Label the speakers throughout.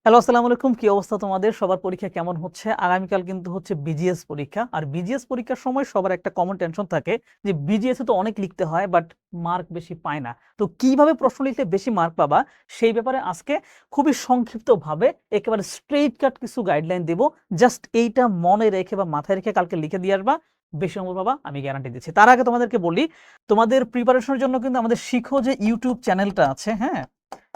Speaker 1: Hello, আসসালামু আলাইকুম। কি অবস্থা তোমাদের? সবার পরীক্ষা কেমন হচ্ছে? আগামীকাল কিন্তু হচ্ছে বিজিএস পরীক্ষা। আর বিজিএস পরীক্ষার সময় সবার একটা কমন টেনশন থাকে যে বিজিএস এ তো অনেক লিখতে হয় বাট মার্ক বেশি পায় না। তো কিভাবে প্রশ্ন লিখলে বেশি মার্ক পাবা সেই ব্যাপারে আজকে খুবই সংক্ষিপ্তভাবে একেবারে স্ট্রেইট কাট কিছু গাইডলাইন দেব। জাস্ট এইটা মনে রেখে বা মাথায় রেখে কালকে লিখে দিয়ে আসবা, বেশি নম্বর পাবা, আমি গ্যারান্টি দিচ্ছি। তার আগে তোমাদেরকে বলি, তোমাদের প্রিপারেশনের জন্য কিন্তু আমাদের শিখো যে ইউটিউব চ্যানেলটা আছে, হ্যাঁ?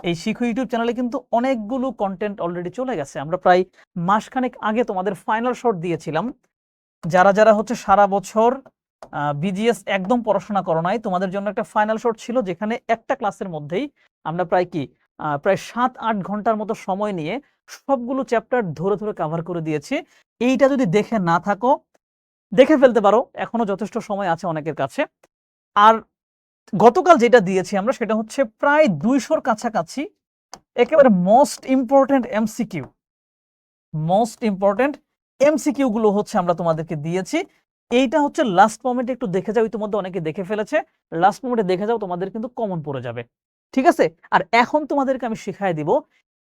Speaker 1: এই শিখো ইউটিউব চ্যানেলে কিন্তু অনেকগুলো কন্টেন্ট অলরেডি চলে গেছে। আমরা প্রায় মাসখানেক আগে তোমাদের ফাইনাল শট দিয়েছিলাম। যারা যারা হচ্ছে সারা বছর বিজিএস একদম পড়াশোনা করো নাই, তোমাদের জন্য একটা ফাইনাল শট ছিল যেখানে একটা ক্লাসের মধ্যেই আমরা প্রায় 7-8 ঘন্টার মতো সময় নিয়ে সবগুলো চ্যাপ্টার ধরে ধরে কভার করে দিয়েছি। এইটা যদি দেখে না থাকো, দেখে ফেলতে পারো, এখনো যথেষ্ট সময় আছে অনেকের কাছে। আর গতকাল যেটা দিয়েছি আমরা সেটা হচ্ছে প্রায় 200-র কাছাকাছি একেবারে মোস্ট ইম্পর্টেন্ট গুলো হচ্ছে আমরা তোমাদেরকে দিয়েছি। এইটা হচ্ছে লাস্ট মোমেন্টে একটু দেখে যাও, ইতিমধ্যে অনেকে দেখে ফেলেছে। লাস্ট মোমেন্টে দেখে যাও, তোমাদের কিন্তু কমন পড়ে যাবে। ঠিক আছে? আর এখন তোমাদেরকে আমি শিখাই দিব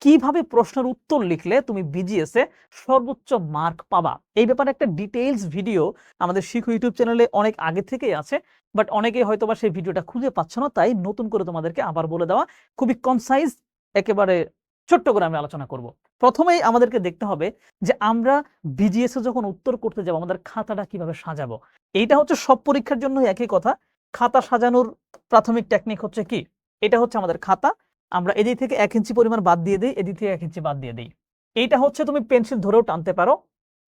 Speaker 1: কিভাবে প্রশ্নের উত্তর লিখলে তুমি বিজিএস এ সর্বোচ্চ মার্ক পাবা। এই ব্যাপারে একটা ডিটেইলস ভিডিও আমাদের শিখো ইউটিউব চ্যানেলে অনেক আগে থেকেই আছে, বাট অনেকেই হয়তোবা সেই ভিডিওটা খুঁজে পাচ্ছ না, তাই নতুন করে তোমাদেরকে আবার বলে দেওয়া। খুবই কনসাইজ, একেবারে ছোট্ট করে আমি আলোচনা করব। প্রথমেই আমাদেরকে দেখতে হবে যে আমরা বিজিএস এ যখন উত্তর করতে যাব আমাদের খাতাটা কিভাবে সাজাবো। এইটা হচ্ছে সব পরীক্ষার জন্য একই কথা। খাতা সাজানোর প্রাথমিক টেকনিক হচ্ছে কি, এটা হচ্ছে আমাদের খাতা। আমরা এদিক থেকে 1 ইঞ্চি পরিমাণ বাদ দিয়ে দিই, এদিক থেকে 1 ইঞ্চি বাদ দিয়ে দিই। এইটা হচ্ছে তুমি পেন্সিল ধরেও টানতে পারো,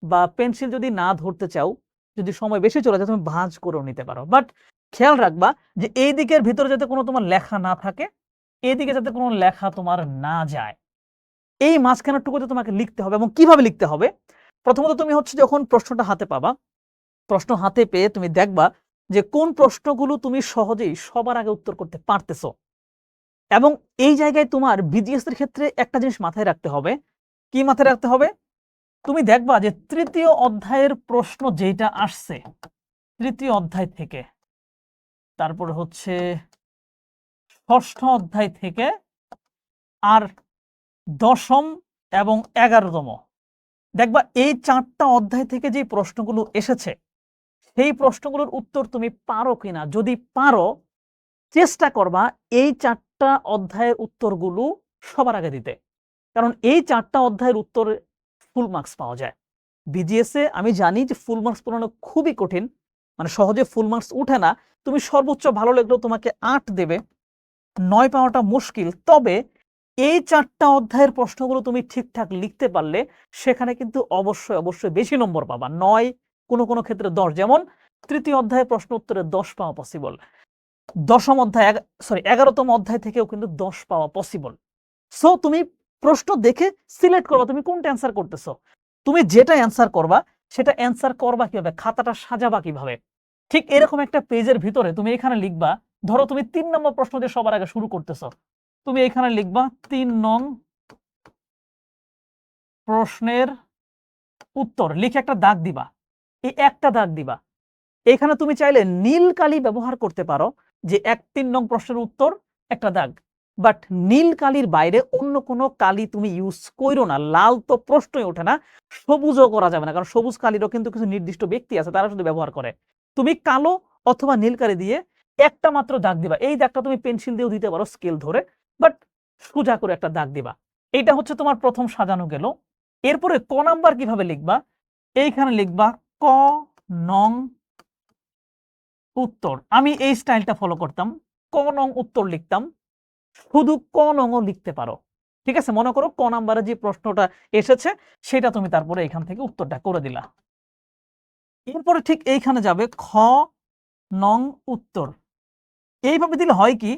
Speaker 1: বা পেন্সিল যদি না ধরতে চাও, যদি সময় বেশি চলে যায়, তুমি ভাঁজ করেও নিতে পারো। বাট খেয়াল রাখবা যে এই দিকের ভিতরে যাতে কোনো তোমার লেখা না থাকে, এদিকে যাতে কোনো লেখা তোমার না যায়। এই মাঝখানের টুকুতে তোমাকে লিখতে হবে। এবং কিভাবে লিখতে হবে, প্রথমত তুমি হচ্ছে যখন প্রশ্নটা হাতে পাবা, প্রশ্ন হাতে পেয়ে তুমি দেখবা যে কোন প্রশ্নগুলো তুমি সহজেই সবার আগে উত্তর করতে পারতেছো। এবং এই জায়গায় তোমার বিজিএস এর ক্ষেত্রে একটা জিনিস মাথায় রাখতে হবে। কি মাথায় রাখতে হবে? তুমি দেখবা যে তৃতীয় অধ্যায়ের প্রশ্ন যেটা আসছে, তৃতীয় অধ্যায় থেকে, তারপর হচ্ছে ষষ্ঠ অধ্যায় থেকে, আর দশম এবং 11তম, দেখবা এই 4টা অধ্যায় থেকে যে প্রশ্নগুলো এসেছে সেই প্রশ্নগুলোর উত্তর তুমি পারো কিনা। যদি পারো, চেষ্টা করবা এই 4টা অধ্যায়ের উত্তরগুলো সবার আগে দিতে। কারণ এই 4টা অধ্যায়ের উত্তরে ফুল মার্কস পাওয়া যায়। বিজিএস এ আমি জানি যে ফুল মার্কস পড়ানো খুবই কঠিন, মানে সহজে ফুল মার্কস উঠে না। তুমি সর্বোচ্চ ভালো লাগলেও তোমাকে 8 দেবে, 9 পাওয়াটা মুশকিল। তবে এই 4টা অধ্যায়ের প্রশ্নগুলো তুমি ঠিকঠাক লিখতে পারলে সেখানে কিন্তু অবশ্যই অবশ্যই বেশি নম্বর পাবা। 9, কোনো কোনো ক্ষেত্রে 10। যেমন তৃতীয় অধ্যায়ের প্রশ্ন উত্তরে 10 পাওয়া পসিবল। দশম অধ্যায়, 11তম অধ্যায় থেকেও কিন্তু 10 পাওয়া পসিবল। সো তুমি প্রশ্ন দেখে সিলেক্ট করবা তুমি কোনটা অ্যান্সার করতেছো। তুমি যেটা অ্যান্সার করবা সেটা অ্যান্সার করবা কিভাবে, খাতাটা সাজাবা কিভাবে। ঠিক এরকম একটা পেজের ভিতরে তুমি এখানে লিখবা, ধরো তুমি 3 নম্বর প্রশ্ন দিয়ে সবার আগে শুরু করতেছো, তুমি এখানে লিখবা 3 নং প্রশ্নের উত্তর, লিখে একটা দাগ দিবা। এই একটা দাগ দিবা। এখানে তুমি চাইলে নীল কালি ব্যবহার করতে পারো, যে 1-3 নং প্রশ্নের উত্তর একটা দাগ। বাট নীল কালির বাইরে অন্য কোনো কালি তুমি ইউজ করো না। লাল তো প্রশ্নই ওঠে না, সবুজও করা যাবে না, কারণ সবুজ কালিরও কিন্তু কিছু নির্দিষ্ট ব্যক্তি আছে তারা শুধু ব্যবহার করে। তুমি কালো অথবা নীল কালি দিয়ে একটা মাত্র দাগ দিবা। এই দাগটা তুমি পেন্সিল দিয়েও দিতে পারো স্কেল ধরে, বাট সোজা করে একটা দাগ দিবা। এইটা হচ্ছে তোমার প্রথম সাজানো গেল। এরপরে ক নাম্বার কিভাবে লিখবা, এইখানে লিখবা ক নং উত্তর। আমি এই স্টাইলটা ফলো করতাম, ক নং উত্তর লিখতাম। শুধু ক নংও লিখতে পারো। ঠিক আছে? মনে করো ক নাম্বারে যে প্রশ্নটা এসেছে সেটা তুমি তারপরে এখান থেকে উত্তরটা করে দিলা। এরপরে ঠিক এইখানে যাবে খ নং উত্তর। এইভাবে দিলে হয় কি,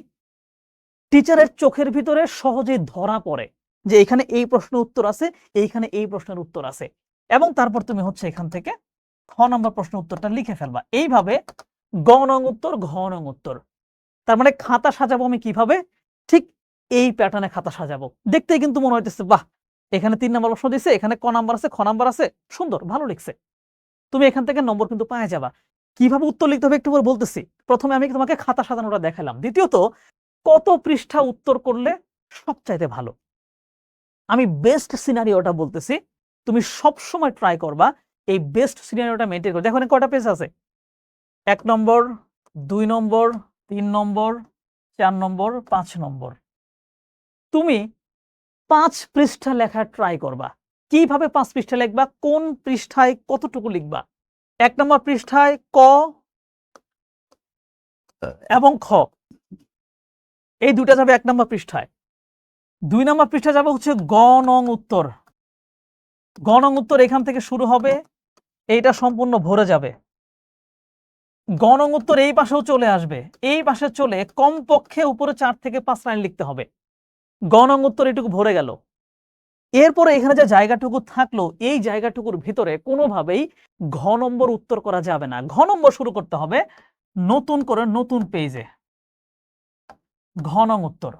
Speaker 1: টিচারের চোখের ভিতরে সহজেই ধরা পড়ে যে এখানে এই প্রশ্নের উত্তর আছে, এইখানে এই প্রশ্নের উত্তর আছে। এবং তারপর তুমি হচ্ছে এখান থেকে খ নম্বর প্রশ্নের উত্তরটা লিখে ফেলবা। এইভাবে গ নং উত্তর, ঘ নং উত্তর। তার মানে খাতা সাজাবো আমি কিভাবে, ঠিক এই প্যাটার্নে খাতা সাজাবো। দেখতেই কিন্তু মনে হইতেছে বাহ, এখানে 3 নম্বর প্রশ্ন দিছে, এখানে ক নাম্বার আছে, খ নাম্বার আছে, সুন্দর, ভালো লিখছে। তুমি এখান থেকে নম্বর কিন্তু পাওয়া যাবা। কিভাবে উত্তর লিখতে হবে একটু পরে বলতেছি। প্রথমে আমি তোমাকে খাতা সাজানোটা দেখালাম। দ্বিতীয়ত, কত পৃষ্ঠা উত্তর করলে সবচাইতে ভালো। আমি বেস্ট সিনারিওটা বলতেছি, তুমি সব সময় ট্রাই করবা এই বেস্ট সিনারিওটা মেনটেন করে। দেখো কয়টা পেজ আছে, 1 নম্বর, 2 নম্বর, 3 নম্বর, 4 নম্বর, 5 নম্বর। তুমি 5 পৃষ্ঠা লেখা ট্রাই করবা। কিভাবে 5 পৃষ্ঠা লিখবা, কোন পৃষ্ঠায় কতটুকু লিখবা? 1 নম্বর পৃষ্ঠায় ক এবং খ, এই দুটা যাবে 1 নম্বর পৃষ্ঠায়। 2 নম্বর পৃষ্ঠা যাবে হচ্ছে গ নং উত্তর। গ নং উত্তর এখান থেকে শুরু হবে, এইটা সম্পূর্ণ ভরে যাবে। গ নং উত্তর এই পাশেও চলে আসবে, এই পাশে চলে কমপক্ষে উপরে 4 থেকে 5 লাইন লিখতে হবে। গ নং উত্তর এটুকু ভরে গেল। এরপরে এখানে যে জায়গাটুকু থাকলো, এই জায়গাটুকুর ভিতরে কোনোভাবেই ঘ নম্বর উত্তর করা যাবে না। ঘ নম্বর শুরু করতে হবে নতুন করে, নতুন পেজে, ঘ নং উত্তর।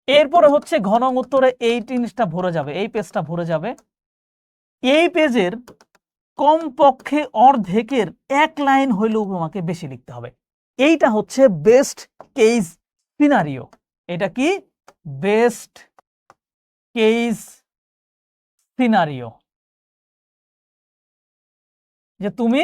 Speaker 1: এরপরে হচ্ছে ঘ নং উত্তরে এই জিনিসটা ভরে যাবে, এই পেজটা ভরে যাবে। এই পেজের কমপক্ষে অর্ধেকের 1 লাইন হইলেও তোমাকে বেশি লিখতে হবে। এইটা হচ্ছে বেস্ট কেস সিনারিও। এটা কি বেস্ট কেস সিনারিও, যে তুমি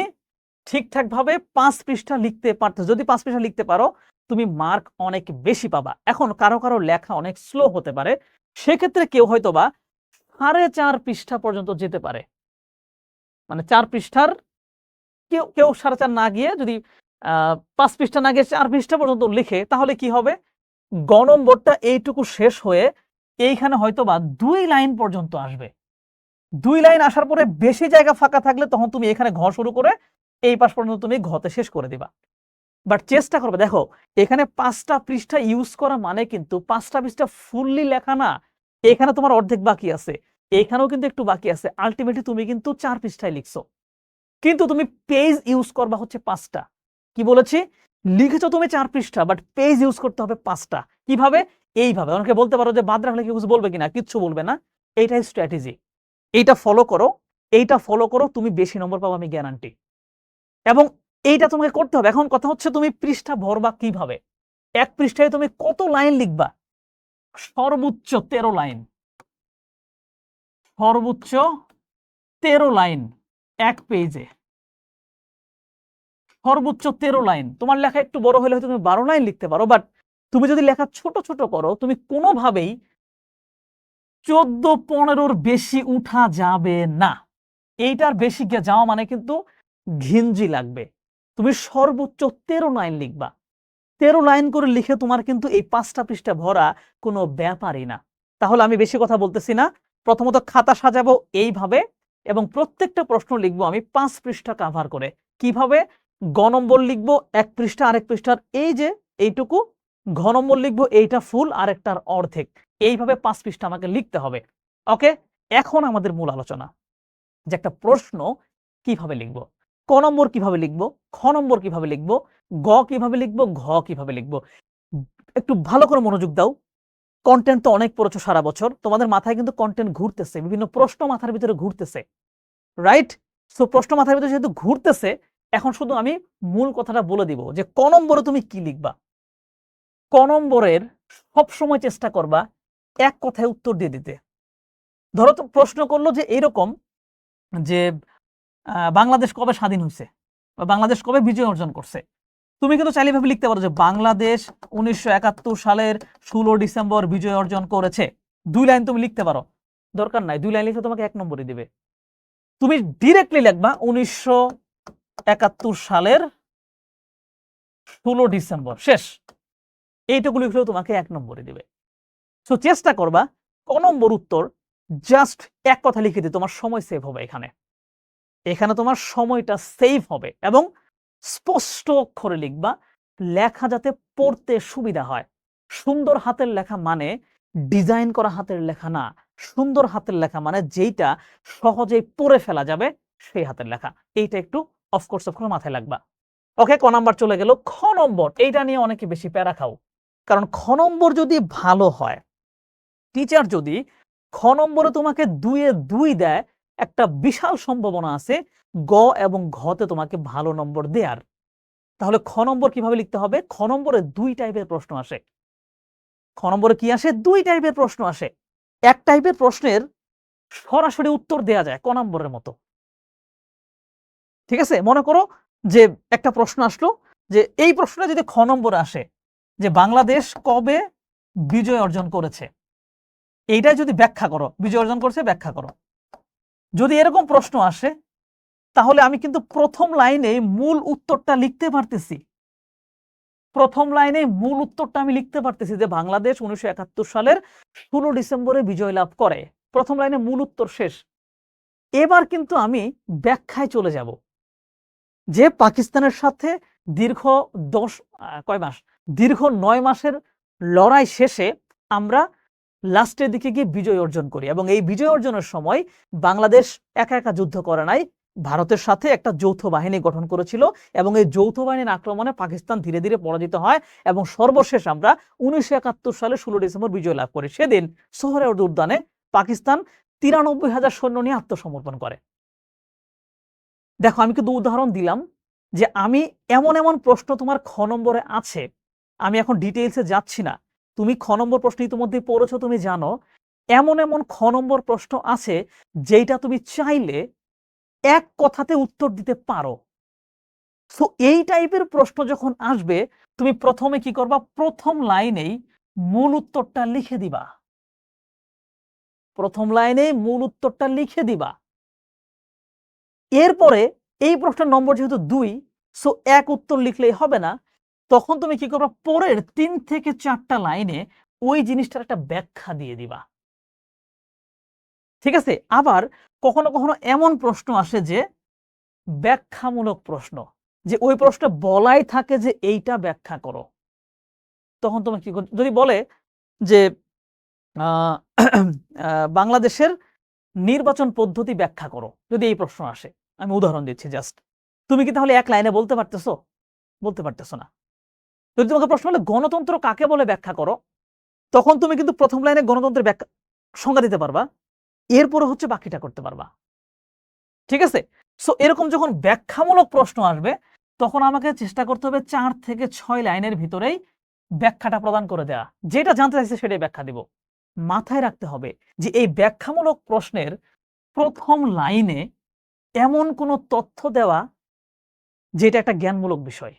Speaker 1: ঠিকঠাক ভাবে 5 পৃষ্ঠা লিখতে পারতো। যদি 5 পৃষ্ঠা লিখতে পারো তুমি মার্ক অনেক বেশি পাবা। এখন কারো কারো লেখা অনেক স্লো হতে পারে, সেক্ষেত্রে কেউ হয়তো বা 4.5 পৃষ্ঠা পর্যন্ত যেতে পারে। মানে 4 পৃষ্ঠার কেউ কেউ 4.5 না গিয়ে যদি 5 পৃষ্ঠা না গিয়ে 4 পৃষ্ঠা পর্যন্ত লিখে, তাহলে কি হবে, গ নম্বরটা এইটুকু শেষ হয়ে এইখানে হয়তো বা 2 লাইন পর্যন্ত আসবে। 2 লাইন আসার পরে বেশি জায়গা ফাঁকা থাকলে তখন তুমি এখানে ঘ শুরু করে এই পাশ পর্যন্ত তুমি ঘতে শেষ করে দিবা। বাট চেষ্টা করবে, দেখো এখানে 5টা পৃষ্ঠা ইউজ করা মানে কিন্তু 5টা পৃষ্ঠা ফুললি লেখা না, এখানে তোমার অর্ধেক বাকি আছে, এখানেও কিন্তু একটু বাকি আছে। আলটিমেটলি তুমি কিন্তু 4 পৃষ্ঠায় লিখছো, কিন্তু তুমি পেজ ইউজ করবা হচ্ছে 5টা। কি বলেছি, লিখেছো তুমি 4 পৃষ্ঠা, বাট পেজ ইউজ করতে হবে 5টা। কিভাবে? এইভাবে। অনেকে বলতে পারো যে বাদ রাখলে কি কিছু বলবে কিনা, কিচ্ছু বলবে না। এইটাই স্ট্র্যাটেজি, এইটা ফলো করো, এইটা ফলো করো, তুমি বেশি নম্বর পাবো, আমি গ্যারান্টি। এবং এইটা তোমাকে করতে হবে। এখন কথা হচ্ছে তুমি পৃষ্ঠা ভরবা কিভাবে? 1 পৃষ্ঠায় তুমি কত লাইন লিখবা? সর্বোচ্চ 13 লাইন, সর্বোচ্চ 13 লাইন 1 পেজে, সর্বোচ্চ 13 লাইন। তোমার লেখা একটু বড় হলে হয়তো তুমি 12 লাইন লিখতে পারো, বাট তুমি যদি লেখা ছোট ছোট করো, তুমি কোনোভাবেই 14-15-র বেশি উঠা যাবে না। এইটার বেশি যাওয়া মানে কিন্তু ঘিঞ্জি লাগবে। তুমি সর্বোচ্চ 13 লাইন লিখবা। 13 লাইন করে লিখে তোমার কিন্তু এই 5টা পৃষ্ঠা ভরা কোনো ব্যাপারই না। তাহলে আমি বেশি কথা বলতেছি না, প্রথমত খাতা সাজাবো এইভাবে, এবং প্রত্যেকটা প্রশ্ন লিখবো আমি 5 পৃষ্ঠা কাভার করে। কিভাবে? গ নম্বর লিখবো 1 পৃষ্ঠা, আরেক পৃষ্ঠার এই যে এইটুকু, ঘ নম্বর লিখবো এইটা ফুল, আরেকটার অর্ধেক। এইভাবে 5 পৃষ্ঠা আমাকে লিখতে হবে। ওকে, এখন আমাদের মূল আলোচনা, যে একটা প্রশ্ন কিভাবে লিখবো। ক নম্বর কিভাবে লিখবো, খ নম্বর কিভাবে লিখবো, গ কিভাবে লিখবো, ঘ কিভাবে লিখবো। একটু ভালো করে মনোযোগ দাও। কন্টেন্ট তো অনেক পড়েছো সারা বছর, তোমাদের মাথায় কিন্তু কন্টেন্ট ঘুরতেছে, বিভিন্ন প্রশ্ন মাথার ভিতরে ঘুরতেছে, রাইট? সো প্রশ্ন মাথার ভিতরে যেহেতু ঘুরতেছে, এখন শুধু আমি মূল কথাটা বলে দিব যে ক নম্বরে তুমি কি লিখবা। ক নম্বরের সবসময় চেষ্টা করবা এক কথায় উত্তর দিয়ে দিতে। ধরো তো প্রশ্ন করলো যে এইরকম, যে বাংলাদেশ কবে স্বাধীন হয়েছে, বা বাংলাদেশ কবে বিজয় অর্জন করছে। তুমি কিন্তু চাইলে ভাবে লিখতে পারো যে বাংলাদেশ 1971 সালের 16 ডিসেম্বর বিজয় অর্জন করেছে। 2 লাইন তুমি লিখতে পারো, দরকার নাই 2 লাইন লিখে তোমাকে 1 নম্বরই দিবে। তুমি ডিরেক্টলি লিখবা 1971 সালের 16 ডিসেম্বর, শেষ। এইটুকু লিখলেও তোমাকে 1 নম্বরই দিবে। সো চেষ্টা করবা ক নম্বর উত্তর জাস্ট এক কথা লিখে দিতে, তোমার সময় সেভ হবে। এখানে এখানে তোমার সময়টা সেভ হবে, এবং স্পষ্ট অক্ষরে লিখবা, লেখা যাতে পড়তে সুবিধা হয়। সুন্দর হাতের লেখা মানে ডিজাইন করা হাতের লেখা না। সুন্দর হাতের লেখা মানে যেইটা সহজেই পড়ে ফেলা যাবে, সেই হাতের লেখা। এইটা একটু অফকোর্স মাথায় লাগবা। ওকে, ক নাম্বার চলে গেল। খ নম্বর, এইটা নিয়ে অনেকে বেশি প্যারা খাও, কারণ খ নম্বর যদি ভালো হয়, টিচার যদি খ নম্বরে তোমাকে 2-এ 2 দেয়, একটা বিশাল সম্ভাবনা আছে গ এবং ঘতে তোমাকে ভালো নম্বর দেয়ার। তাহলে খ নম্বর কিভাবে লিখতে হবে? খ নম্বরে 2 টাইপের প্রশ্ন আসে। খ নম্বরে কি আসে? 2 টাইপের প্রশ্ন আসে। এক টাইপের প্রশ্নের সরাসরি উত্তর দেয়া যায় ক নম্বরের মতো। ঠিক আছে? মনে করো যে একটা প্রশ্ন আসলো যে এই প্রশ্নটা যদি খ নম্বরে আসে যে বাংলাদেশ কবে বিজয় অর্জন করেছে, এইটাই যদি ব্যাখ্যা করো, বিজয় অর্জন করেছে ব্যাখ্যা করো। যদি এরকম প্রশ্ন আসে তাহলে আমি কিন্তু প্রথম লাইনে মূল উত্তরটা লিখতে পারতেছি। প্রথম লাইনে মূল উত্তরটা আমি লিখতে পারতেছি যে বাংলাদেশ 1971 সালের 16 ডিসেম্বরে বিজয় লাভ করে। প্রথম লাইনে মূল উত্তর শেষ। এবার কিন্তু আমি ব্যাখ্যায় চলে যাব যে পাকিস্তানের সাথে দীর্ঘ 9 মাসের লড়াই শেষে আমরা লাস্টের দিকে গিয়ে বিজয় অর্জন করি এবং এই বিজয় অর্জনের সময় বাংলাদেশ একা একা যুদ্ধ করে নাই, ভারতের সাথে একটা যৌথ বাহিনী গঠন করেছিল এবং এই যৌথ বাহিনীর আক্রমণে পাকিস্তান ধীরে ধীরে পরাজিত হয় এবং সর্বশেষ আমরা 1971 সালে 16 ডিসেম্বর বিজয় লাভ করি। সেদিন সোহরাওয়ার্দী উদ্যানে পাকিস্তান 93,000 সৈন্য নিয়ে আত্মসমর্পণ করে। দেখো আমি কিন্তু উদাহরণ দিলাম যে আমি এমন এমন প্রশ্ন তোমার খ নম্বরে আছে, আমি এখন ডিটেইলসে যাচ্ছি না, তুমি খ নম্বর প্রশ্ন ইতিমধ্যে পড়েছো, তুমি জানো এমন এমন খ নম্বর প্রশ্ন আছে যেটা তুমি চাইলে এক কথাতে উত্তর দিতে পারো। সো এই টাইপের প্রশ্ন যখন আসবে তুমি প্রথমে কি করবা, প্রথম লাইনেই মূল উত্তরটা লিখে দিবা। প্রথম লাইনেই মূল উত্তরটা লিখে দিবা। এরপরে এই প্রশ্নের নম্বর যেহেতু 2, সো এক উত্তর লিখলেই হবে না, তখন তুমি কি করবা, পরের 3 থেকে 4টা লাইনে ওই জিনিসটার একটা ব্যাখ্যা দিয়ে দিবা। ঠিক আছে? আবার কখনো কখনো এমন প্রশ্ন আসে যে ব্যাখ্যামূলক প্রশ্ন, যে ওই প্রশ্নে বলাই থাকে যে এইটা ব্যাখ্যা করো। তখন তুমি কি যদি বলে যে বাংলাদেশের নির্বাচন পদ্ধতি ব্যাখ্যা করো, যদি এই প্রশ্ন আসে, আমি উদাহরণ দিচ্ছি জাস্ট, তুমি কি তাহলে এক লাইনে বলতে পারতেছো? বলতে পারতেছো না। যদি তোমাকে প্রশ্ন বলে গণতন্ত্র কাকে বলে ব্যাখ্যা করো, তখন তুমি কিন্তু প্রথম লাইনে গণতন্ত্রের ব্যাখ্যা সংজ্ঞা দিতে পারবা, এরপরে হচ্ছে বাকিটা করতে পারবা। ঠিক আছে? সো এরকম যখন ব্যাখ্যামূলক প্রশ্ন আসবে তখন আমাকে চেষ্টা করতে হবে 4 থেকে 6 লাইনের ভিতরেই ব্যাখ্যাটা প্রদান করে দেয়া। যেটা জানতে চাইছে সেটাই ব্যাখ্যা দিব। মাথায় রাখতে হবে যে এই ব্যাখ্যামূলক প্রশ্নের প্রথম লাইনে এমন কোনো তথ্য দেওয়া যেটা একটা জ্ঞানমূলক বিষয়।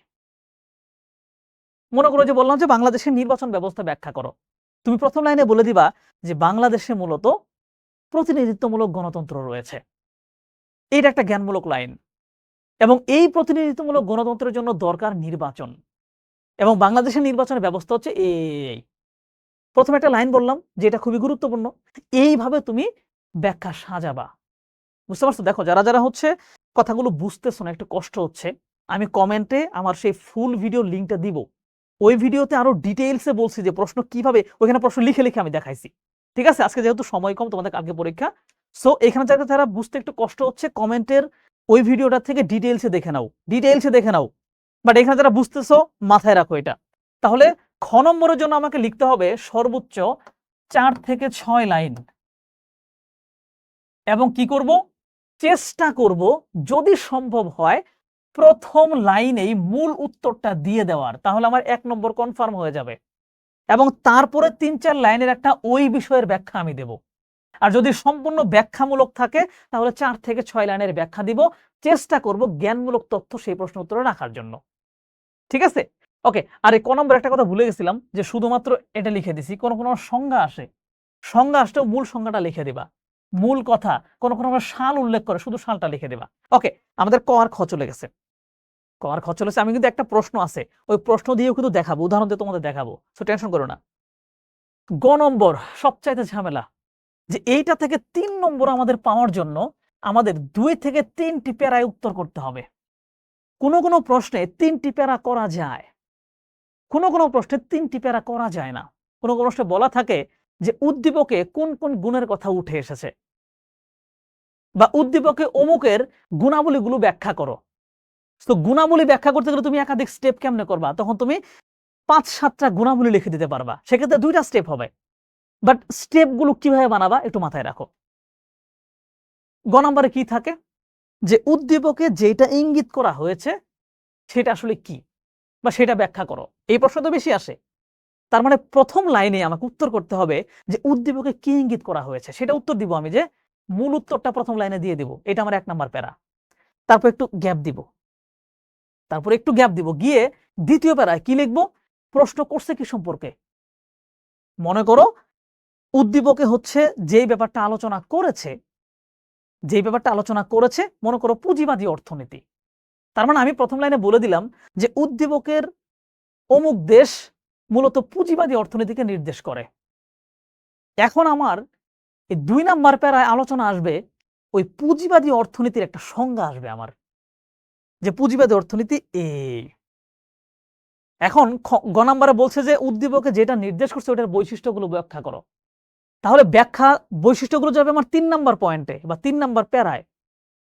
Speaker 1: মনে করো যে বললাম যে বাংলাদেশের নির্বাচন ব্যবস্থা ব্যাখ্যা করো, তুমি প্রথম লাইনে বলে দিবা যে বাংলাদেশে মূলত প্রতিনিধিত্বমূলক গণতন্ত্র রয়েছে। এটা একটা জ্ঞানমূলক লাইন এবং এই প্রতিনিধিত্বমূলক গণতন্ত্রের জন্য দরকার নির্বাচন এবং বাংলাদেশের নির্বাচনের ব্যবস্থা হচ্ছে এই। প্রথমে একটা লাইন বললাম যে এটা খুবই গুরুত্বপূর্ণ, এইভাবে তুমি ব্যাখ্যা সাজাবা। বুঝতে পারছো? দেখো যারা যারা হচ্ছে কথাগুলো বুঝতেছো না, একটু কষ্ট হচ্ছে, আমি কমেন্টে আমার সেই ফুল ভিডিও লিঙ্কটা দিব। ওই ভিডিওতে আরো ডিটেইলসে বলছি যে প্রশ্ন কিভাবে, ওইখানে প্রশ্ন লিখে লিখে আমি দেখাইছি। ঠিক আছে? আজকে যেহেতু সময় কম, তোমাদের কালকে পরীক্ষা, সো এখানে যারা যারা বুঝতে একটু কষ্ট হচ্ছে কমেন্টের ওই ভিডিওটা থেকে ডিটেইলসে দেখে নাও, ডিটেইলসে দেখে নাও। বাট এখানে যারা বুঝতেছো মাথায় রাখো এটা। তাহলে খ নম্বরের জন্য আমাকে লিখতে হবে সর্বোচ্চ 4 থেকে 6 লাইন এবং কি করব, চেষ্টা করব যদি সম্ভব হয় প্রথম লাইনেই মূল উত্তরটা দিয়ে দেওয়ার, তাহলে আমার 1 নম্বর কনফার্ম হয়ে যাবে এবং তারপরে 3-4 লাইনের একটা ওই বিষয়ের ব্যাখ্যা আমি দেব। আর যদি সম্পূর্ণ ব্যাখ্যামূলক থাকে তাহলে 4 থেকে 6 লাইনের ব্যাখ্যা দিব। চেষ্টা করব জ্ঞানমূলক তথ্য সেই প্রশ্ন উত্তরে রাখার জন্য। ঠিক আছে? ওকে। আর এই ক নম্বর একটা কথা ভুলে গেছিলাম যে শুধুমাত্র এটা লিখে দিছি, কোন কোন সংজ্ঞা আসে, সংজ্ঞা আসলেও মূল সংজ্ঞাটা লিখে দিবা। মূল কথা কোন কোন সাল উল্লেখ করে শুধু সালটা লিখে দিবা। ওকে, আমাদের ক আর খ চলে গেছে। ক আর খ চলেছে, আমি কিন্তু একটা প্রশ্ন আছে ওই প্রশ্ন দিয়েও কিন্তু দেখাবো, উদাহরণ দিয়ে তোমাদের দেখাবো, সো টেনশন করো না। গ নম্বর সবচাইতে ঝামেলা, যে এইটা থেকে 3 নম্বর আমাদের পাওয়ার জন্য আমাদের 2 থেকে 3টি প্যারায় উত্তর করতে হবে। কোন কোন প্রশ্নে 3টি প্যারা করা যায়, কোন কোন প্রশ্নে 3টি প্যারা করা যায় না। কোন কোন প্রশ্নে বলা থাকে যে উদ্দীপকে কোন কোন গুণের কথা উঠে এসেছে বা উদ্দীপকে অমুকের গুণাবলীগুলো ব্যাখ্যা করো। তো গুণাবলী ব্যাখ্যা করতে গেলে তুমি একাধিক স্টেপ কেমনে করবা, তখন তুমি 5-7টা গুণাবলী লিখে দিতে পারবা, সেক্ষেত্রে 2টা স্টেপ হবে। বাট স্টেপগুলো কিভাবে বানাবা একটু মাথায় রাখো। গ নম্বরে কি থাকে, যে উদ্দীপকে যেটা ইঙ্গিত করা হয়েছে সেটা আসলে কি বা সেটা ব্যাখ্যা করো। এই প্রশ্ন তো বেশি আসে। তার মানে প্রথম লাইনে আমাকে উত্তর করতে হবে যে উদ্দীপকে কি ইঙ্গিত করা হয়েছে, সেটা উত্তর দিব আমি, যে মূল উত্তরটা প্রথম লাইনে দিয়ে দিব। এটা আমার 1 নাম্বার প্যারা। তারপর একটু গ্যাপ দিব, গিয়ে দ্বিতীয় প্যারায় কি লিখবো, প্রশ্ন করছে কি সম্পর্কে। মনে করো উদ্দীপকে হচ্ছে যেই ব্যাপারটা আলোচনা করেছে, মনে করো পুঁজিবাদী অর্থনীতি। তার মানে আমি প্রথম লাইনে বলে দিলাম যে উদ্দীপকের অমুক দেশ মূলত পুঁজিবাদী অর্থনীতিকে নির্দেশ করে। এখন আমার এই 2 নাম্বার প্যারায় আলোচনা আসবে ওই পুঁজিবাদী অর্থনীতির একটা সংজ্ঞা আসবে আমার, যে পুঁজিবাদী অর্থনীতি এই। এখন গ নাম্বারে বলছে যে উদ্দীপকে যেটা নির্দেশ করছে ওটার বৈশিষ্ট্যগুলো ব্যাখ্যা করো। তাহলে ব্যাখ্যা বৈশিষ্ট্যগুলো যাবে আমার 3 নাম্বার পয়েন্টে বা 3 নাম্বার প্যারায়।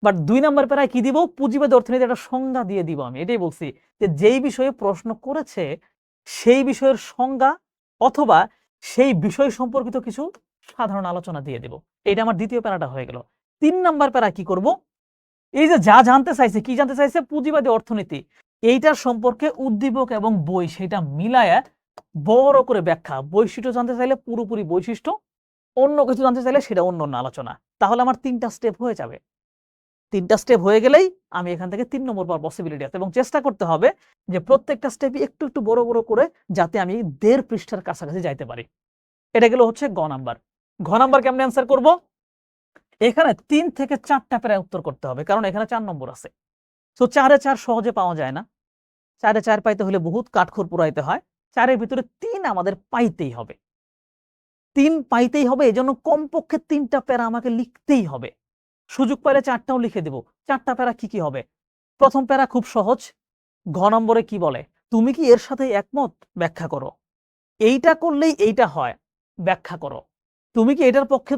Speaker 1: বাট 2 নাম্বার প্যারায় কি দিব, পুঁজিবাদী অর্থনীতির একটা সংজ্ঞা দিয়ে দিব। আমি এটাই বলছি যে যেই বিষয়ে প্রশ্ন করেছে সেই বিষয়ের সংজ্ঞা অথবা সেই বিষয় সম্পর্কিত কিছু সাধারণ আলোচনা দিয়ে দেব। এটা আমার দ্বিতীয় প্যারাটা হয়ে গেল। 3 নাম্বার প্যারা কি করব, এই যে যা জানতে চাইছে, কি জানতে চাইছে, পুঁজিবাদী অর্থনীতি, এইটার সম্পর্কে উদ্দীপক এবং বই সেটা মিলায়া বড় করে ব্যাখ্যা। বৈশিষ্ট্য জানতে চাইলে পুরোপুরি বৈশিষ্ট্য, অন্য কিছু জানতে চাইলে সেটা অন্য আলোচনা। তাহলে আমার 3টা স্টেপ হয়ে যাবে। 3টা স্টেপ হয়ে গেলেই আমি এখান থেকে 3 নম্বর পাওয়ার পসিবিলিটি আছে। এবং চেষ্টা করতে হবে যে প্রত্যেকটা স্টেপই একটু একটু বড় বড় করে, যাতে আমি 1.5 পৃষ্ঠার কাছাকাছি যাইতে পারি। এটা গেল হচ্ছে গ নাম্বার। ঘ নাম্বার কেমনে অ্যান্সার করব, এখানে 3 থেকে 4টা প্রায় উত্তর করতে হবে, কারণ এখানে 4 নম্বর আছে। তো 4-এ 4 সহজে পাওয়া যায় না, 4-এ 4 পাইতে হলে বহুত কাঠখড় পুরাইতে হয়। 4-এর ভিতরে 3 আমাদের পাইতেই হবে, 3 পাইতেই হবে। এজন্য কমপক্ষে 3টা প্যারা আমাকে লিখতেই হবে। সুযোগ পাইলে 4টাও লিখে দেব। 4টা প্যারা কি কি হবে, প্রথম প্যারা খুব সহজ। ঘ নম্বরে কি বলে, তুমি কি এর সাথে একমত, ব্যাখ্যা করো। এইটা করলেই এইটা হয়, ব্যাখ্যা করো। তুমি কি এটার পক্ষে,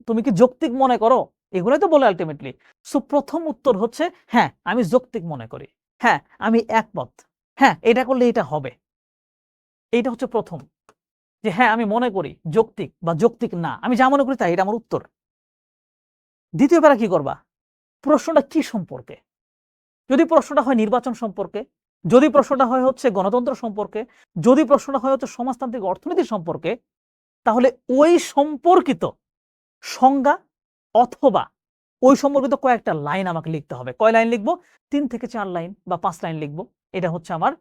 Speaker 1: তুমি কি যৌক্তিক মনে করো, এগুলোই তো বলে আলটিমেটলি। সো প্রথম উত্তর হচ্ছে হ্যাঁ আমি যৌক্তিক মনে করি, হ্যাঁ আমি একমত, হ্যাঁ এটা করলে এটা হবে। এইটা হচ্ছে প্রথম, যে হ্যাঁ আমি মনে করি, যৌক্তিক বা যৌক্তিক না, আমি যা মনে করি তাই, এটা আমার উত্তর। দ্বিতীয় প্যারা কি করবা, প্রশ্নটা কি সম্পর্কে। যদি প্রশ্নটা হয় নির্বাচন সম্পর্কে, যদি প্রশ্নটা হয় হচ্ছে গণতন্ত্র সম্পর্কে, যদি প্রশ্নটা হয় হচ্ছে সমাজতান্ত্রিক অর্থনীতি সম্পর্কে, তাহলে ওই সম্পর্কিত সংজ্ঞা অথবা ওই সম্পর্কিত কয়েকটা লাইন আমাকে লিখতে হবে। কয় লাইন লিখবো, 3 থেকে 4 লাইন বা 5 লাইন লিখবো। এটা হচ্ছে আমার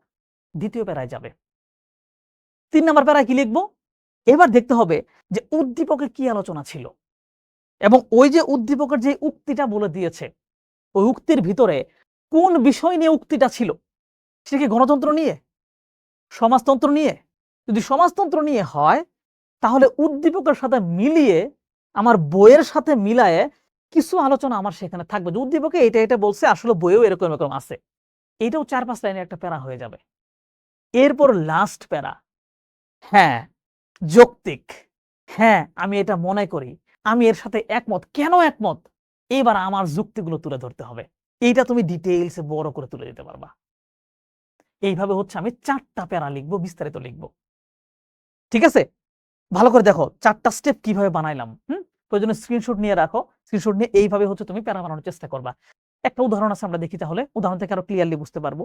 Speaker 1: দ্বিতীয় প্যারায় যাবে। 3 নাম্বার প্যারায় কি লিখবো, এবার দেখতে হবে যে উদ্দীপকে কি আলোচনা ছিল, এবং ওই যে উদ্দীপকের যে উক্তিটা বলে দিয়েছে, ওই উক্তির ভিতরে কোন বিষয় নিয়ে উক্তিটা ছিল। সেটা কি গণতন্ত্র নিয়ে, সমাজতন্ত্র নিয়ে? যদি সমাজতন্ত্র নিয়ে হয় তাহলে উদ্দীপকের সাথে মিলিয়ে, আমার বইয়ের সাথে মিলায়ে কিছু আলোচনা আমার সেখানে থাকবে, যে উদ্দীপকে এটা এটা বলছে, আসলে বইয়েও এরকম এরকম আছে। এইটাও 4-5 লাইনের একটা প্যারা হয়ে যাবে। এরপর লাস্ট প্যারা, হ্যাঁ যৌক্তিক, হ্যাঁ আমি এটা মনে করি, আমি এর সাথে একমত, কেন একমত, এবার আমার যুক্তিগুলো তুলে ধরতে হবে। এইটা তুমি ডিটেইলসে বড় করে তুলে দিতে পারবা। এইভাবে হচ্ছে আমি 4টা প্যারা লিখবো, বিস্তারিত লিখবো। ঠিক আছে, ভালো করে দেখো 4টা স্টেপ কিভাবে বানাইলাম। প্রয়োজনে স্ক্রিনশট নিয়ে রাখো, স্ক্রিনশট নিয়ে এইভাবে হচ্ছে তুমি প্যারা বানানোর চেষ্টা করবা। একটা উদাহরণ আছে, আমরা দেখি, তাহলে উদাহরণ থেকে আরো ক্লিয়ারলি বুঝতে পারবো।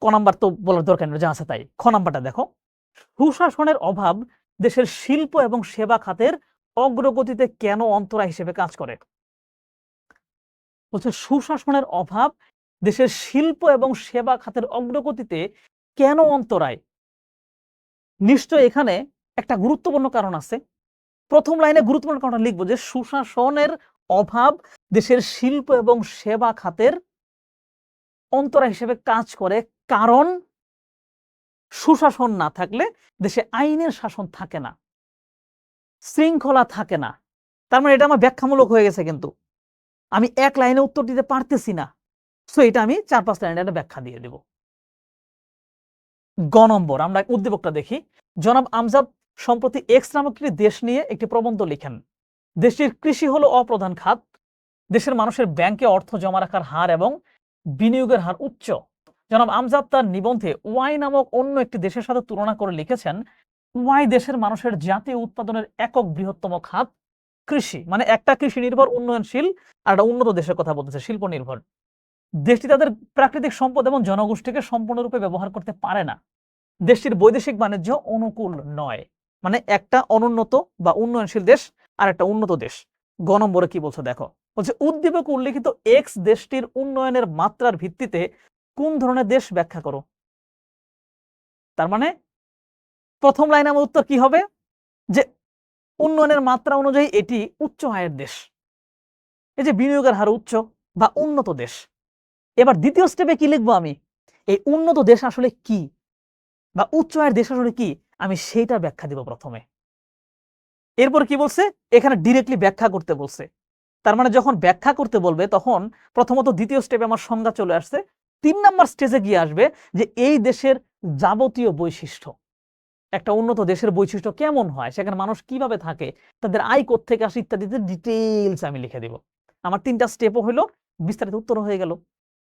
Speaker 1: ক নাম্বার তো বলার দরকার নেই, যা আছে তাই। খ নাম্বারটা দেখো, সুশাসনের অভাব দেশের শিল্প এবং সেবা খাতের অগ্রগতিতে কেন অন্তরায় হিসেবে কাজ করে। বলছে সুশাসনের অভাব দেশের শিল্প এবং সেবা খাতের অগ্রগতিতে কেন অন্তরায়। নিশ্চয় এখানে একটা গুরুত্বপূর্ণ কারণ আছে। প্রথম লাইনে গুরুত্বপূর্ণ কারণটা লিখবো যে সুশাসনের অভাব দেশের শিল্প এবং সেবা খাতের অন্তরায় হিসেবে কাজ করে, কারণ সুশাসন না থাকলে দেশে আইনের শাসন থাকে না, শৃঙ্খলা থাকে না। তার মানে এটা আমার ব্যাখ্যামূলক হয়ে গেছে, কিন্তু আমি এক লাইনে উত্তর দিতে পারতেছি না। সো এটা আমি 4-5 লাইনে একটা ব্যাখ্যা দিয়ে দেব। গ নম্বর, আমরা উদ্দীপকটা দেখি। জনাব আমজাদ সম্প্রতি এক্স নামক একটি দেশ নিয়ে একটি প্রবন্ধ লিখেন। দেশটির কৃষি হলো অপ্রধান খাত, দেশের মানুষের ব্যাংকে অর্থ জমা রাখার হার এবং বিনিয়োগের হার উচ্চ। জনাব আমজাদ তার নিবন্ধে ওয়াই নামক অন্য একটি দেশের সাথে তুলনা করে লিখেছেন, ওয়াই দেশের মানুষের জাতীয় উৎপাদনের একক বৃহত্তম খাত কৃষি। মানে একটা কৃষি নির্ভর উন্নয়নশীল আর একটা উন্নত দেশের কথা বলতেছে, শিল্প নির্ভর। দেশটি তাদের প্রাকৃতিক সম্পদ এবং জনগোষ্ঠীকে সম্পূর্ণরূপে ব্যবহার করতে পারে না। দেশটির বৈদেশিক বাণিজ্য অনুকূল নয়। মানে একটা অনুন্নত বা উন্নয়নশীল দেশ আর একটা উন্নত দেশ। গ নম্বরে কি বলছে দেখো, বলছে উদ্দীপক উল্লেখিত এক্স দেশটির উন্নয়নের মাত্রার ভিত্তিতে কোন ধরনের দেশ ব্যাখ্যা করো। তার মানে প্রথম লাইনে আমার উত্তর কি হবে, যে উন্নয়নের মাত্রা অনুযায়ী এটি উচ্চ আয়ের দেশ, এই যে বিনিয়োগের হার উচ্চ বা উন্নত দেশ। এবার দ্বিতীয় স্টেপে কি লিখবো আমি, এই উন্নত দেশ আসলে কি বা উচ্চ আয়ের দেশ আসলে কি, আমি সেইটা ব্যাখ্যা দিব প্রথমে। এরপর কি বলছে, এখানে ডিরেক্টলি ব্যাখ্যা করতে বলছে। তার মানে যখন ব্যাখ্যা করতে বলবে তখন প্রথমত দ্বিতীয় স্টেপে আমার সংজ্ঞা চলে আসছে, 3 নাম্বার স্টেজে গিয়ে আসবে যে এই দেশের যাবতীয় বৈশিষ্ট্য, একটা উন্নত দেশের বৈশিষ্ট্য কেমন হয়, সেখানে মানুষ কিভাবে থাকে, তাদের আয় কোত্থেকে আসে ইত্যাদিতে ডিটেইলস আমি লিখে দিব। আমার 3টা স্টেপও হলো, বিস্তারিত উত্তর হয়ে গেল।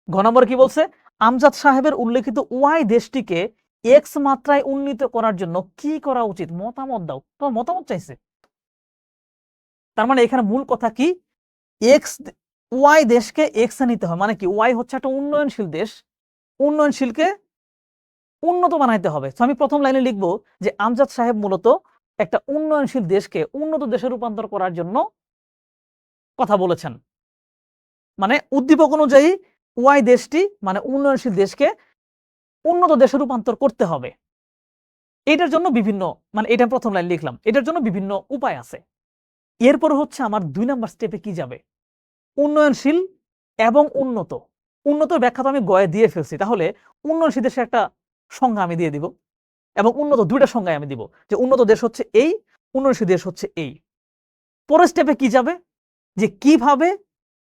Speaker 1: ঘ নম্বর কি বলছে, আমজাদ সাহেবের উল্লেখিত ওয়াই দেশটিকে এক্স মাত্রায় উন্নীত করার জন্য কি করা উচিত, মতামত দাও। তোমার মতামত চাইছে। তার মানে এখানে মূল কথা কি, এক্স ওয়াই দেশকে এক্স এ নিতে হয়, মানে কি ওয়াই হচ্ছে একটা উন্নয়নশীল দেশ, উন্নয়নশীলকে উন্নত বানাইতে হবে। তো আমি প্রথম লাইনে লিখবো যে আমজাদ সাহেব মূলত একটা উন্নয়নশীল দেশকে উন্নত দেশে রূপান্তর করার জন্য কথা বলেছেন। মানে উদ্দীপক অনুযায়ী ওয়াই দেশটি মানে উন্নয়নশীল দেশকে উন্নত দেশে রূপান্তর করতে হবে। এটার জন্য বিভিন্ন, মানে এটা প্রথম লাইন লিখলাম, এটার জন্য বিভিন্ন উপায় আছে। এরপর হচ্ছে আমার 2 নাম্বার স্টেপে কি যাবে, উন্নয়নশীল এবং উন্নত। উন্নতর ব্যাখ্যা তো আমি গয়ে দিয়ে ফেলছি, তাহলে উন্নয়নশীল দেশের একটা সংজ্ঞা আমি দিয়ে দিব এবং উন্নত 2টা সংজ্ঞায় আমি দিব, যে উন্নত দেশ হচ্ছে এই, উন্নয়নশীল দেশ হচ্ছে এই। পরের স্টেপে কি যাবে, যে কিভাবে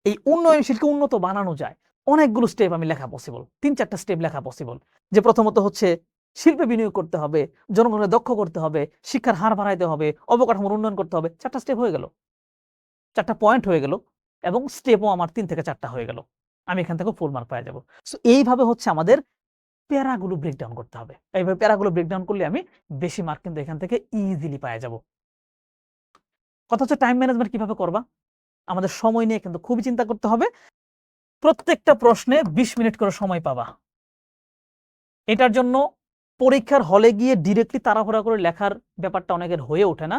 Speaker 1: এই উন্নয়নশীলকে উন্নত বানানো যায়। অনেকগুলো স্টেপ আমি লেখা পসিবল, 3-4টা স্টেপ লেখা পসিবল। যে প্রথমত হচ্ছে শিল্পে বিনিয়োগ করতে হবে, জনগণের দক্ষ করতে হবে, শিক্ষার হার বাড়াইতে হবে, অবকাঠামোর উন্নয়ন করতে হবে। 4টা স্টেপ হয়ে গেল, 4টা পয়েন্ট হয়ে গেল, এবং স্টেপও আমার 3 থেকে 4টা হয়ে গেল। আমি এখান থেকে ফুল মার্ক পেয়ে যাব। সো এইভাবে হচ্ছে আমাদের প্যারাগুলো ব্রেকডাউন করতে হবে। এইভাবে প্যারাগুলো ব্রেকডাউন করলে আমি বেশি মার্ক কিন্তু এখান থেকে ইজিলি পেয়ে যাব। কথা হচ্ছে টাইম ম্যানেজমেন্ট কিভাবে করবা, আমাদের সময় নিয়ে কিন্তু খুবই চিন্তা করতে হবে। প্রত্যেকটা প্রশ্নে 20 মিনিট করে সময় পাবা। এটার জন্য পরীক্ষার হলে গিয়ে ডিরেক্টলি তাড়াহুড়া করে লেখার ব্যাপারটা অনেকের হয়ে ওঠে না।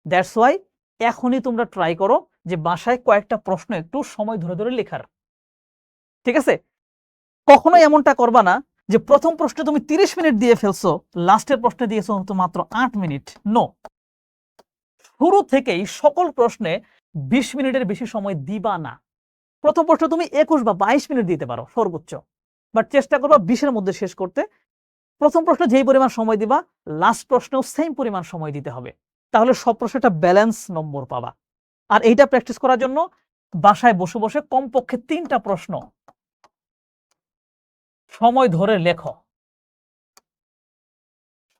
Speaker 1: দ্যাটস ওয়াই এখনই তোমরা ট্রাই করো যে বাসায় কয়েকটা প্রশ্ন একটু সময় ধরে ধরে লেখার। ঠিক আছে, কখনোই এমনটা করবা না যে প্রথম প্রশ্নে তুমি 30 মিনিট দিয়ে ফেলছো, লাস্টের প্রশ্নে দিয়েছো তো মাত্র 8 মিনিট। নো, শুরু থেকেই সকল প্রশ্নে 20 মিনিটের বেশি সময় দিবা না। প্রথম প্রশ্ন তুমি 21 বা 22 মিনিট দিতে পারো সর্বোচ্চ, বাট চেষ্টা করবা 20-এর মধ্যে শেষ করতে। প্রথম প্রশ্নে যেই পরিমাণ সময় দিবা, লাস্ট প্রশ্নেও সেম পরিমাণ সময় দিতে হবে, তাহলে সব প্রশ্নে একটা ব্যালেন্স নম্বর পাবা। আর এইটা প্র্যাকটিস করার জন্য বাসায় বসে বসে কমপক্ষে 3টা প্রশ্ন সময় ধরে লেখো,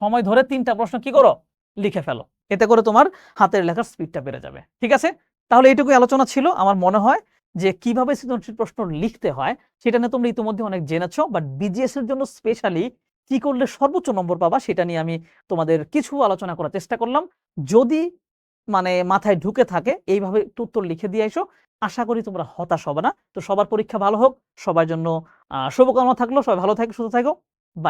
Speaker 1: সময় ধরে 3টা প্রশ্ন কি করো, লিখে ফেলো। এতে করে তোমার হাতের লেখার স্পিডটা বেড়ে যাবে। ঠিক আছে, তাহলে এইটুকুই আলোচনা ছিল। আমার মনে হয় যে কিভাবে সৃজনশীল প্রশ্ন লিখতে হয় সেটা নিয়ে তোমরা ইতিমধ্যে অনেক জেনেছো, বাট বিজিএস এর জন্য স্পেশালি কি করলে সর্বোচ্চ নম্বর পাবা সেটা নিয়ে আমি তোমাদের কিছু আলোচনা করার চেষ্টা করলাম। যদি মানে মাথায় ঢুকে থাকে এইভাবে একটু উত্তর লিখে দিয়ে এসো, আশা করি তোমরা হতাশ হবে না। তো সবার পরীক্ষা ভালো হোক, সবার জন্য শুভকামনা থাকলো। সবাই ভালো থাকো, সুস্থ থাকো।